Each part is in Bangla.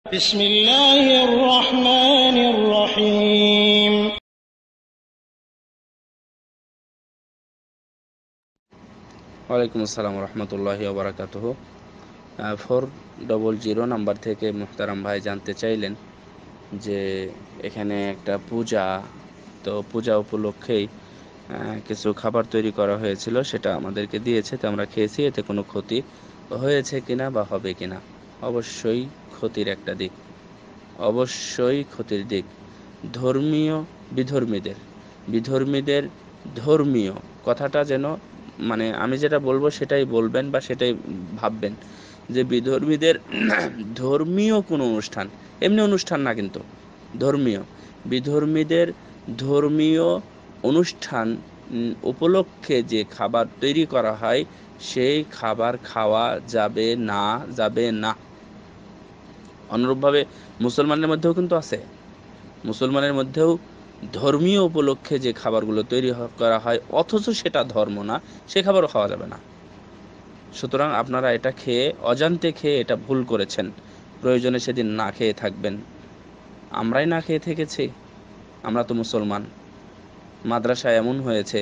بسم الله الرحمن الرحيم ওয়ালাইকুম আসসালাম রহমতুল্লাহি ওয়া বারাকাতুহু। 400 নাম্বার থেকে মুহতারাম ভাই জানতে চাইলেন যে এখানে একটা পূজা, তো পূজা উপলক্ষেই কিছু খাবার তৈরি করা হয়েছিল, সেটা আমাদেরকে দিয়েছে, তো আমরা খেয়েছি। এতে কোনো ক্ষতি হয়েছে কিনা বা হবে কিনা? অবশ্যই ক্ষতির একটা দিক, অবশ্যই ক্ষতির দিক। ধর্মীয় বিধর্মীদের বিধর্মীদের ধর্মীয় কথাটা যেন, মানে আমি যেটা বলবো সেটাই বলবেন বা সেটাই ভাববেন, যে বিধর্মীদের ধর্মীয় কোনো অনুষ্ঠান, এমনি অনুষ্ঠান না কিন্তু ধর্মীয়, বিধর্মীদের ধর্মীয় অনুষ্ঠান উপলক্ষে যে খাবার তৈরি করা হয়, সেই খাবার খাওয়া যাবে না, যাবে না। অনুরূপভাবে মুসলমানের মধ্যেও কিন্তু আছে, মুসলমানের মধ্যেও ধর্মীয় উপলক্ষে যে খাবারগুলো তৈরি করা হয় অথচ সেটা ধর্ম না, সে খাবারও খাওয়া যাবে না। সুতরাং আপনারা এটা খেয়ে, অজান্তে খেয়ে এটা ভুল করেছেন। প্রয়োজনে সেদিন না খেয়ে থাকবেন। আমরাই না খেয়ে থেকেছি, আমরা তো মুসলমান। মাদ্রাসায় এমন হয়েছে,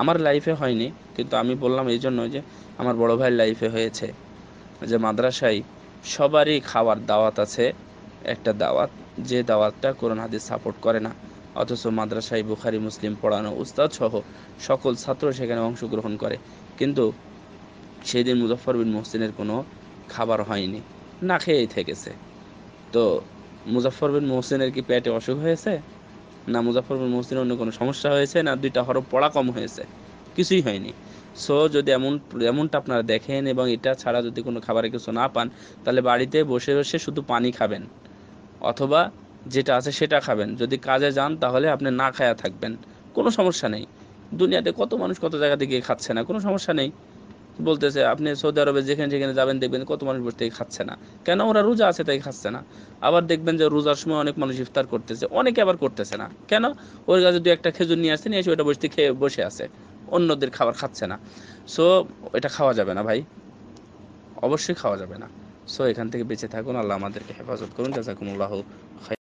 আমার লাইফে হয়নি, কিন্তু আমি বললাম এই জন্য যে আমার বড় ভাইয়ের লাইফে হয়েছে, যে মাদ্রাসায় সবারই খাওয়ার দাওয়াত আছে, একটা দাওয়াত, যে দাওয়াতটা কোরআন হাদিস সাপোর্ট করে না, অথচ মাদ্রাসায় বুখারি মুসলিম পড়ানো উস্তাদ সহ সকল ছাত্র সেখানে অংশগ্রহণ করে, কিন্তু সেই দিন মুজফ্ফর বিন মুহসিনের কোনো খাবার হয়নি, না খেয়েই থেকেছে। তো মুজফ্ফর বিন মুহসিনের কি পেটে অসুখ হয়েছে, না মুজফ্ফর বিন মুহসিনের অন্য কোনো সমস্যা হয়েছে, না দুইটা হরফ পড়া কম হয়েছে? কিছুই হয়নি। সো যদি এমনটা আপনারা দেখেন এবং এটা ছাড়া যদি কোনো খাবারে কিছু না পান, তাহলে বাড়িতে বসে বসে শুধু পানি খাবেন, অথবা যেটা আছে সেটা খাবেন। যদি কাজে যান তাহলে আপনি না খায়া থাকবেন, কোনো সমস্যা নেই। দুনিয়াতে কত মানুষ কত জায়গাতে গিয়ে খাচ্ছে না, কোনো সমস্যা নেই। বলতেছে আপনি সৌদি আরবে যেখানে যেখানে যাবেন দেখবেন কত মানুষ বসে থেকে খাচ্ছে না। কেন? ওরা রোজা আছে তাই খাচ্ছে না। আবার দেখবেন যে রোজার সময় অনেক মানুষ ইফতার করতেছে, অনেকে আবার করতেছে না। কেন? ওর কাছে দু একটা খেজুর নিয়ে আসছে, নিয়ে এসে ওটা বসে খেয়ে বসে আছে, অন্যদের খাবার খাচ্ছে না। সো এটা খাওয়া যাবে না ভাই, অবশ্যই খাওয়া যাবে না। সো এখান থেকে বেঁচে থাকুন, আল্লাহ আমাদেরকে হেফাজত করুন। জাযাকুমুল্লাহু খাইরান।